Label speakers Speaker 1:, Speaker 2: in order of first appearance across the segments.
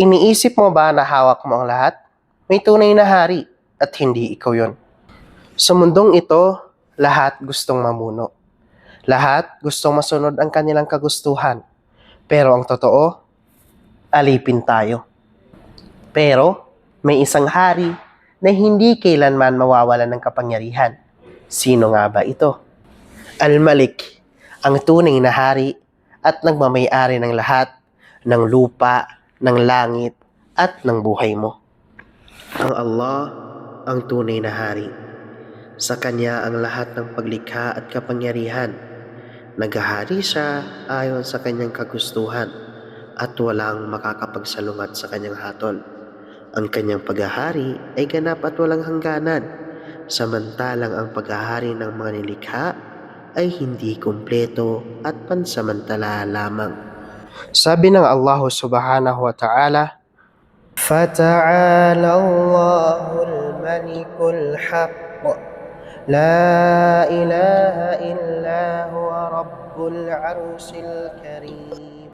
Speaker 1: Iniisip mo ba na hawak mo ang lahat? May tunay na hari at hindi ikaw yon. Sa mundong ito, lahat gustong mamuno. Lahat gustong masunod ang kanilang kagustuhan. Pero ang totoo, alipin tayo. Pero may isang hari na hindi kailanman mawawalan ng kapangyarihan. Sino nga ba ito? Al-Malik, ang tunay na hari at nagmamay-ari ng lahat, ng lupa, ng langit, at ng buhay mo. Ang Allah, ang tunay na hari. Sa Kanya ang lahat ng paglikha at kapangyarihan. Naghahari siya ayon sa Kanyang kagustuhan at walang makakapagsalungat sa Kanyang hatol. Ang Kanyang paghahari ay ganap at walang hangganan, samantalang ang paghahari ng mga nilikha ay hindi kumpleto at pansamantala lamang. Sabi ng Allah subhanahu wa ta'ala, فَتَعَالَى اللَّهُ الْمَلِكُ الْحَقُّ لَا إِلَهَ إِلَّا هُوَ رَبُّ الْعَرْشِ الْكَرِيمِ.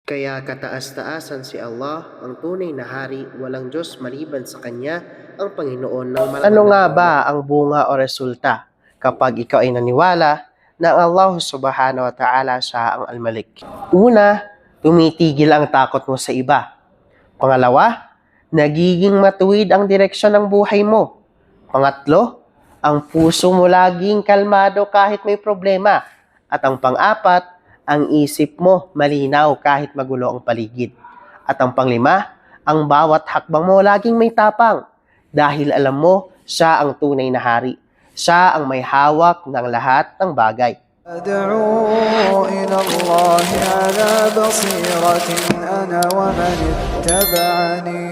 Speaker 1: Kaya kataas-taasan si Allah, ang tunay na hari, walang Diyos maliban sa Kanya, ang Panginoon ng malaking. Ano nga ba ang bunga o resulta kapag ikaw ay naniwala na ang Allah subhanahu wa ta'ala siya ang Al-Malik? Una, tumitigil ang takot mo sa iba. Pangalawa, nagiging matuwid ang direksyon ng buhay mo. Pangatlo, ang puso mo laging kalmado kahit may problema. At ang pang-apat, ang isip mo malinaw kahit magulo ang paligid. At ang panglima, ang bawat hakbang mo laging may tapang. Dahil alam mo, siya ang tunay na hari. Siya ang may hawak ng lahat ng bagay.
Speaker 2: أدعو إلى الله على بصيرة أنا ومن اتبعني